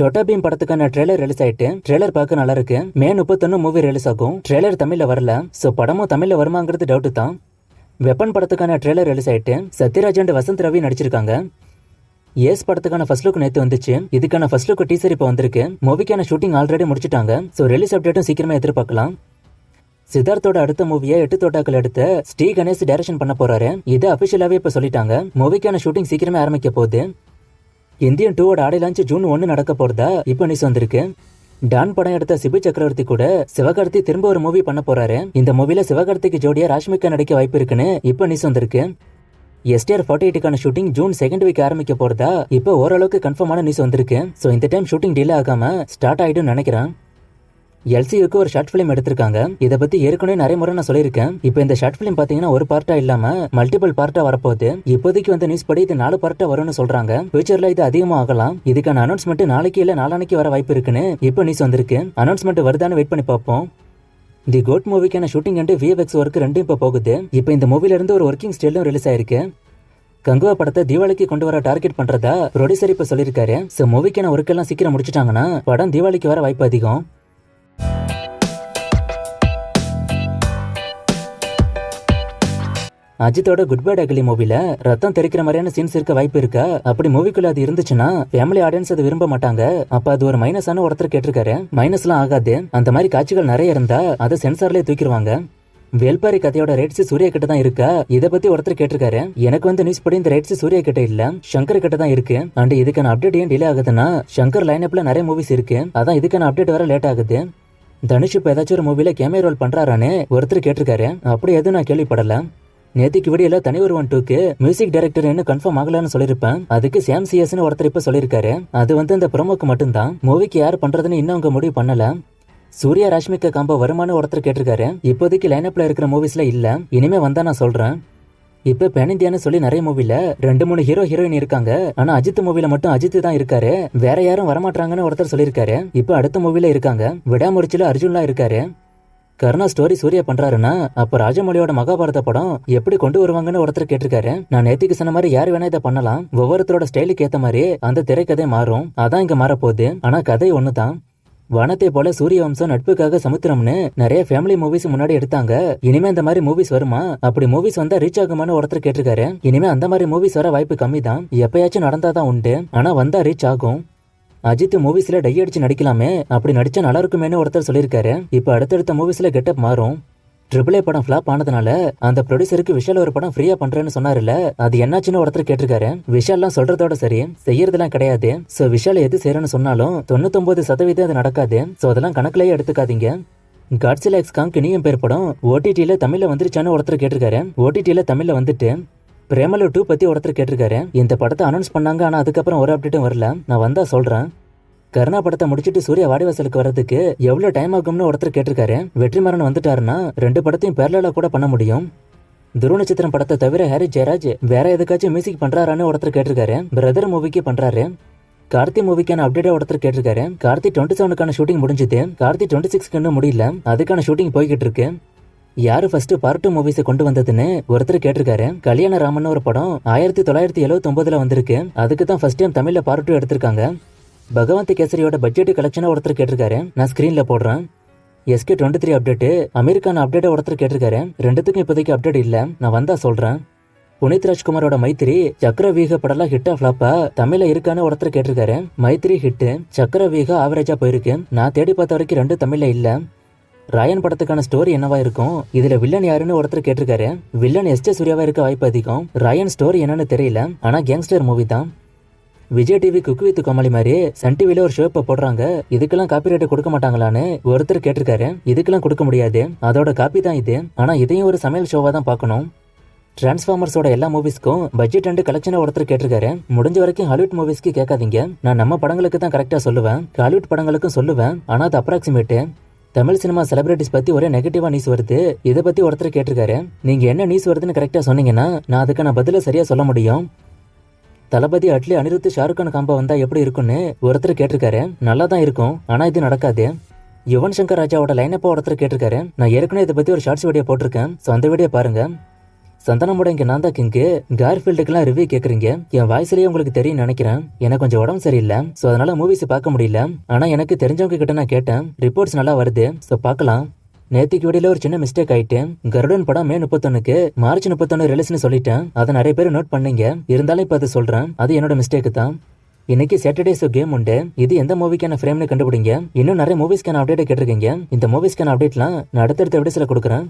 சோட்டா பீம் படத்துக்கான trailer release ஆயிட்டு trailer பார்க்க நல்லா இருக்கு. மே 31 மூவி ரிலீஸ் ஆகும். ட்ரெய்லர் தமிழ்ல வரல, சோ படமும் தமிழ்ல வருமாங்கிறது டவுட் தான். வெப்பன் படத்துக்கான ட்ரெய்லர் ரிலீஸ் ஆயிட்டு சத்யராஜ் அண்ட் வசந்த் ரவி நடிச்சிருக்காங்க. ஏஸ் படத்துக்கான ஃபர்ஸ்ட் லுக் நேத்து வந்துச்சு. இதுக்கான ஃபர்ஸ்ட் லுக் டீசர் இப்போ வந்திருக்கு. மூவிக்கான ஷூட்டிங் ஆல்ரெடி முடிச்சிட்டாங்க. சோ ரிலீஸ் அப்டேட்டும் சீக்கிரமா எதிர்பார்க்கலாம். சித்தார்த்தோட அடுத்த மூவியை 8 தோட்டாக்கள் எடுத்து ஸ்ரீ கணேஷ் டைரக்ஷன் பண்ண போறாரு. இது அபிஷியலாவே இப்ப சொல்லிட்டாங்க. மூவிக்கான ஷூட்டிங் சீக்கிரமே ஆரம்பிக்க போகுது. இந்தியன் 2 ஆடியோ லான்ச் ஜூன் 1 நடக்க போறதா இப்ப நியூஸ் வந்திருக்கு. டான் படம் எடுத்த சிபு சக்கரவர்த்தி கூட சிவகார்த்தி திரும்ப ஒரு மூவி பண்ண போறாரு. இந்த மூவில சிவகார்த்திக்கு ஜோடியா ராஷ்மிகா நடிக்க வாய்ப்பு இருக்குன்னு இப்ப நியூஸ் வந்திருக்கு. STR 48க்கான ஷூட்டிங் ஜூன் 2nd வீக் ஆரம்பிக்க போறதா இப்ப ஓரளவுக்கு கன்ஃபார்மான நியூஸ் வந்திருக்கு. சோ இந்த டைம் ஷூட்டிங் டிலே ஆகாம ஸ்டார்ட் ஆயிடும் நினைக்கிறேன். LCUக்கு ஒரு ஷார்ட் பிலிம் எடுத்திருக்காங்க. இதை பத்தி ஏற்கனவே நிறைய முறை நான் சொல்லியிருக்கேன். இப்போ இந்த ஷார்ட் பிலிம் பாத்தீங்கன்னா ஒரு பார்ட்டா இல்லாம மல்டிபிள் பார்ட்டா வரப்போகுது. இப்போதைக்கு வந்து நியூஸ் படி இது 4 பார்ட்டா வரும்னு சொல்றாங்க. ஃபியூச்சர்ல இது அதிகமா ஆகலாம். இதுக்கான அனௌன்ஸ்மெண்ட் நாளைக்கு இல்ல நாளானைக்கு வர வாய்ப்பு இருக்குன்னு இப்போ நியூஸ் வந்திருக்கு. அனௌன்ஸ்மெண்ட் வருதான்னு வெயிட் பண்ணி பார்ப்போம். தி கோட் மூவிக்கான ஷூட்டிங் அண்ட் VFX ஒர்க் ரெண்டும் இப்போ போகுது. இப்போ இந்த மூவில இருந்து ஒரு ஒர்க்கிங் ஸ்டைலும் ரிலீஸ் ஆயிருக்கு. கங்குவா படத்தை தீபாவளிக்கு கொண்டு வர டார்கெட் பண்றதா ப்ரொடியூசர் இப்ப சொல்லியிருக்காரு. சோ மூவிக்கான ஒர்க் எல்லாம் சீக்கிரம் முடிச்சிட்டாங்கன்னா படம் தீபாவளிக்கு வர வாய்ப்பு அதிகம். அஜித்தோட குட் பை அக்லி மூவில ரத்தம் தெரிக்கிற மாதிரியான சீன்ஸ் இருக்க வாய்ப்பு இருக்கா? அப்படி மூவிக்குள்ள அது இருந்துச்சுன்னா ஃபேமிலி ஆடியன்ஸ் அது விரும்ப மாட்டாங்க. அப்ப அது ஒரு மைனஸான ஒருத்தர் கேட்டிருக்காரு. மைனஸ்லாம் ஆகாது. அந்த மாதிரி காட்சிகள் நிறைய இருந்தா அதை சென்சார்லயே தூக்கிடுவாங்க. வேல்பாரி கதையோட ரைட்ஸ் சூர்யா கிட்ட தான் இருக்கா? இதை பத்தி ஒருத்தர் கேட்டிருக்காரு. எனக்கு வந்து நியூஸ் படி இந்த ரைட்ஸ் சூர்யா கிட்ட இல்ல, சங்கர் கிட்ட தான் இருக்கு. அண்ட் இதுக்கான அப்டேட் ஏன் டிலே ஆகுதுன்னா சங்கர் லைனப்ல நிறைய மூவிஸ் இருக்கு. அதான் இதுக்கான அப்டேட் வர லேட் ஆகுது. தனுஷ் இப்ப ஏதாச்சும் ஒரு மூவில கேமியோ ரோல் பண்றாரான்னு ஒருத்தர் கேட்டிருக்காரு. அப்படி எதுவும் நான் கேள்விப்படல. நேத்திக்கு வீடியோல தனி ஒருவன் 2க்கு மியூசிக் டைரக்டர் இன்னும் கன்ஃபார்ம் ஆகலன்னு சொல்லிருப்பேன். அதுக்கு சாம் சிஎஸ்னு ஒருத்தர் இப்ப சொல்லிருக்காரு. அது வந்து இந்த ப்ரோமோக்கு மட்டும்தான். மூவிக்கு யார் பண்றதுன்னு இன்னும் அவங்க முடிவு பண்ணல. சூர்யா ராஷ்மிகா காம்போ வருமானு ஒருத்தர் கேட்டிருக்காரு. இப்போதைக்கு லைனப்ல இருக்கிற மூவிஸ்ல இல்ல, இனிமே வந்தா நான் சொல்றேன். இப்ப பேன் இந்தியான்னு சொல்லி நிறைய மூவில 2-3 ஹீரோ ஹீரோயின் இருக்காங்க. ஆனா அஜித் மூவில மட்டும் அஜித் தான் இருக்காரு, வேற யாரும் வரமாட்டாங்கன்னு ஒருத்தர் சொல்லிருக்காரு. இப்ப அடுத்த மூவில இருக்காங்க. விடாமுயற்சியில அர்ஜுன்லாம் இருக்காரு. கர்ணா ஸ்டோரி சூர்யா பண்றாருன்னா அப்ப ராஜமௌலியோட மகாபாரத படம் எப்படி கொண்டு வருவாங்கன்னு ஒருத்தர் கேட்டிருக்காரு. நான் நேத்திக்கு சொன்ன மாதிரி யாரு வேணா இதை பண்ணலாம். ஒவ்வொருத்தரோட ஸ்டைலுக்கு ஏத்த மாதிரி அந்த திரைக்கதை மாறும். அதான் இங்க மாறப்போகுது. ஆனா கதை ஒண்ணுதான். வானத்தை போல சூரிய வம்சம், நட்புக்காக சமுத்திரம்னு நிறைய ஃபேமிலி மூவிஸ் முன்னாடி எடுத்தாங்க. இனிமே அந்த மாதிரி மூவிஸ் வருமா? அப்படி மூவிஸ் வந்தா ரீச் ஆகுமான்னு ஒருத்தர் கேட்டிருக்காரு. இனிமே அந்த மாதிரி மூவிஸ் வர வாய்ப்பு கம்மி தான். எப்பயாச்சும் நடந்தாதான் உண்டு. ஆனா வந்தா ரீச் ஆகும். அஜித் மூவிஸ்ல டை அடிச்சு நடிக்கலாமே, அப்படி நடிச்சா நல்லா இருக்குமேனு ஒருத்தர் சொல்லியிருக்காரு. இப்ப அடுத்தடுத்த மூவிஸ்ல கெட்டப் மாறும். AAA படம் ஃபிளாப் ஆனதுனால அந்த ப்ரொடியூசருக்கு விஷால் ஒரு படம் ஃப்ரீயா பண்றேன்னு சொன்னாருல்ல, அது என்னாச்சுன்னு ஒருத்தர் கேட்டிருக்காரு. விஷால்லாம் சொல்றதோட சரி, செய்யறதுலாம் கிடையாது. சோ விஷால் எது செய்யறன்னு சொன்னாலும் 99% அது நடக்காது. சோ அதெல்லாம் கணக்குலயே எடுத்துக்காதீங்க. காட்ஸிலா எக்ஸ் காங் இனியும் பேர் படம் OTTல தமிழ்ல வந்துருச்சான்னு ஒருத்தர் கேட்டிருக்காரு. OTTல தமிழ்ல வந்துட்டு. பிரேமலு 2 பத்தி ஒருத்தர் கேட்டிருக்காரு. இந்த படத்தை அனௌன்ஸ் பண்ணாங்க, ஆனா அதுக்கப்புறம் ஒரு அப்டேட்டும் வரல. நான் வந்தா சொல்றேன். கர்ணா படத்தை முடிச்சிட்டு சூர்யா வாடிவாசலுக்கு வர்றதுக்கு எவ்வளவு டைம் ஆகும்னு ஒருத்தர் கேட்டிருக்காரு. வெற்றிமாறன் வந்துட்டாருன்னா 2 படத்தையும் பேரலா கூட பண்ண முடியும். துருவ நட்சத்திரம் படத்தை தவிர ஹாரி ஜெயராஜ் வேற எதுக்காச்சும் மியூசிக் பண்றாரான்னு ஒருத்தர் கேட்டிருக்காரு. பிரதர் மூவிக்கு பண்றாரு. கார்த்தி மூவிக்கான அப்டேட் ஒருத்தர் கேட்டிருக்காரு. கார்த்தி 27க்கான ஷூட்டிங் முடிஞ்சது. கார்த்தி 26க்கு இன்னும் முடியல, அதுக்கான ஷூட்டிங் போய்கிட்டு இருக்கு. யாரு ஃபர்ஸ்ட் பார்ட் 2 மூவிஸ் கொண்டு வந்ததுன்னு ஒருத்தர் கேட்டிருக்காரு. கல்யாண ராமன் ஒரு படம் 1979ல வந்திருக்கு. அதுக்கு தான் ஃபர்ஸ்ட் டைம் தமிழ்ல பார்ட் 2 எடுத்திருக்காங்க. பகவந்த் கேசரியோட பட்ஜெட் கலெக்ஷனை ஒருத்தர் கேட்டிருக்காரு. நான் ஸ்கிரீன்ல போடுறேன். SK23 அப்டேட், அமெரிக்கான அப்டேட் ஒருத்தர் கேட்டிருக்காரு. ரெண்டுத்துக்கும் இப்போதைக்கு அப்டேட் இல்ல, நான் வந்தா சொல்றேன். புனித் ராஜ்குமாரோட மைத்திரி சக்கரவீக படம்லாம் ஹிட்டா ஃபிளாப்பா தமிழ்ல இருக்கான்னு ஒருத்தர் கேட்டிருக்காரு. மைத்திரி ஹிட், சக்கரவீக ஆவரேஜா போயிருக்கு. நான் தேடி பார்த்த வரைக்கும் 2 தமிழ்ல இல்ல. ராயன் படத்துக்கான ஸ்டோரி என்னவா இருக்கும்? இதுல வில்லன் யாருன்னு ஒருத்தர் கேட்டிருக்காரு. வில்லன் SJ சூர்யாவா இருக்க வாய்ப்பு அதிகம். ராயன் ஸ்டோரி என்னன்னு தெரியல, ஆனா கேங்ஸ்டர் மூவி தான். விஜய் டிவி குக் வித் கோமாளி மாதிரி சன் டிவில ஒரு ஷோ இப்ப போடுறாங்க. இதுக்கெல்லாம் காப்பிரைட் கொடுக்க மாட்டாங்களான்னு ஒருத்தர் கேட்டிருக்காரு. இதுக்கெல்லாம் கொடுக்க முடியாது, அதோட காப்பி தான் இது. ஆனா இதையும் ஒரு சமையல் ஷோவா தான் பார்க்கணும். டிரான்ஸ்ஃபார்மர்ஸோட எல்லா மூவிஸ்க்கும் பட்ஜெட் அண்ட் கலெக்ஷனை ஒருத்தர் கேட்டிருக்காரு. முடிஞ்ச வரைக்கும் ஹாலிவுட் மூவிஸ்க்கு கேட்காதீங்க. நான் நம்ம படங்களுக்கு தான் கரெக்டா சொல்லுவேன், ஹாலிவுட் படங்களுக்கும் சொல்லுவேன். ஆனா அது அப்ராக்சிமேட். தமிழ் சினிமா செலிபிரிட்டிஸ் பத்தி ஒரே நெகட்டிவா நியூஸ் வருது. இதை பத்தி ஒருத்தர் கேட்டிருக்காரு. நீங்க என்ன நியூஸ் வருதுன்னு கரெக்டா சொன்னீங்கன்னா நான் அதுக்கான பதில சரியா சொல்ல முடியும். தளபதி அட்லி அனிருத் ஷாருக்கான் காம்போ வந்தா எப்படி இருக்குன்னு ஒருத்தர் கேட்டிருக்காரு. நல்லா தான் இருக்கும், ஆனா இது நடக்காது. யுவன் சங்கர் ராஜாவோட லைனப்பா ஒருத்தர் கேட்டிருக்காரு. நான் ஏற்கனவே இதை பத்தி ஒரு ஷார்ட்ஸ் வீடியோ போட்டிருக்கேன். சோ அந்த வீடியோ பாருங்க. சந்தானமோட இங்க நான் தான் கிங்கு. கார்ஃபீல்டுக்கெல்லாம் ரிவ்யூ கேக்குறீங்க. என் வாய்ஸ்லயே உங்களுக்கு தெரியும் நினைக்கிறேன். எனக்கு கொஞ்சம் உடம்பு சரியில்லை, சோ அதனால மூவிஸ் பார்க்க முடியல. ஆனா எனக்கு தெரிஞ்சவங்க கிட்ட நான் கேட்டேன், ரிப்போர்ட்ஸ் நல்லா வருது, சோ பார்க்கலாம். நேத்திக்கு வீடியோல ஒரு சின்ன மிஸ்டேக் ஆயிட்டு, கருடன் படம் மே 31க்கு மார்ச் 31 ரிலீஸ்னு சொல்லிட்டேன். அதை நிறைய பேர் நோட் பண்ணீங்க, இருந்தாலும் இப்ப அதை சொல்றேன், அது என்னோட மிஸ்டேக் தான். இன்னைக்கு சாட்டர்டே ஷோ கேம் உண்டு. இது எந்த மூவிக்கான ஃப்ரேம்னு கண்டுபிடிங்க. இன்னும் நிறைய மூவிஸ்க்கான அப்டேட் கேட்டிருக்கீங்க. இந்த மூவிஸ்க்கான அப்டேட்லாம் நான் அடுத்தடுத்த விடசில கொடுக்குறேன்.